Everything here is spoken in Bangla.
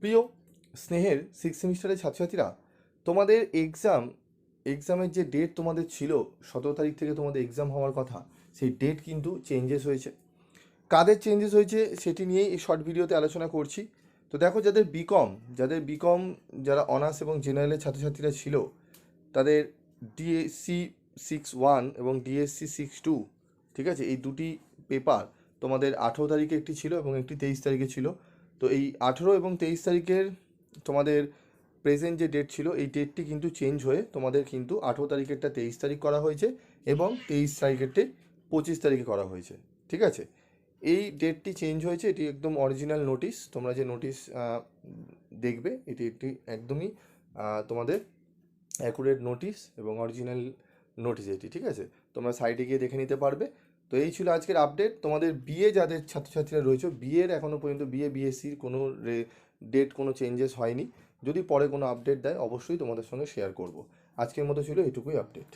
প্রিয় স্নেহের সিক্স সেমিস্টারের ছাত্রছাত্রীরা, তোমাদের এক্সামের যে ডেট তোমাদের ছিল 17 তারিখ থেকে তোমাদের এক্সাম হওয়ার কথা, সেই ডেট কিন্তু চেঞ্জেস হয়েছে। কাদের চেঞ্জেস হয়েছে সেটি নিয়েই এই শর্ট ভিডিওতে আলোচনা করছি। তো দেখো, যাদের বিকম যারা অনার্স এবং জেনারেলের ছাত্রছাত্রীরা ছিল, তাদের ডিএসসি 6-1 এবং ডিএসসি 6-2, ঠিক আছে, এই দুটি পেপার তোমাদের 18 তারিখে একটি ছিল এবং একটি 23 তারিখে ছিল। তো এই 18 এবং 23 তারিখের তোমাদের প্রেজেন্ট যে ডেট ছিল, এই ডেটটি কিন্তু চেঞ্জ হয়ে তোমাদের কিন্তু 18 তারিখেরটা 23 তারিখ করা হয়েছে এবং 23 তারিখেরটি 25 তারিখে করা হয়েছে, ঠিক আছে। এই ডেটটি চেঞ্জ হয়েছে, এটি একদম অরিজিনাল নোটিশ। তোমরা যে নোটিশ দেখবে, এটি একটি একদমই তোমাদের অ্যাকুরেট নোটিশ এবং অরিজিনাল নোটিশ এটি, ঠিক আছে। তোমরা সাইটে গিয়ে দেখে নিতে পারবে। তো এই ছিল আজকের আপডেট। তোমাদের বিএ যাদের ছাত্রছাত্রীরা রয়েছে, বিএর এখনও পর্যন্ত বিএসসির কোনো ডেট কোনো চেঞ্জেস হয়নি। যদি পরে কোনো আপডেট দেয় অবশ্যই তোমাদের সঙ্গে শেয়ার করব। আজকের মতো ছিল এটুকুই আপডেট।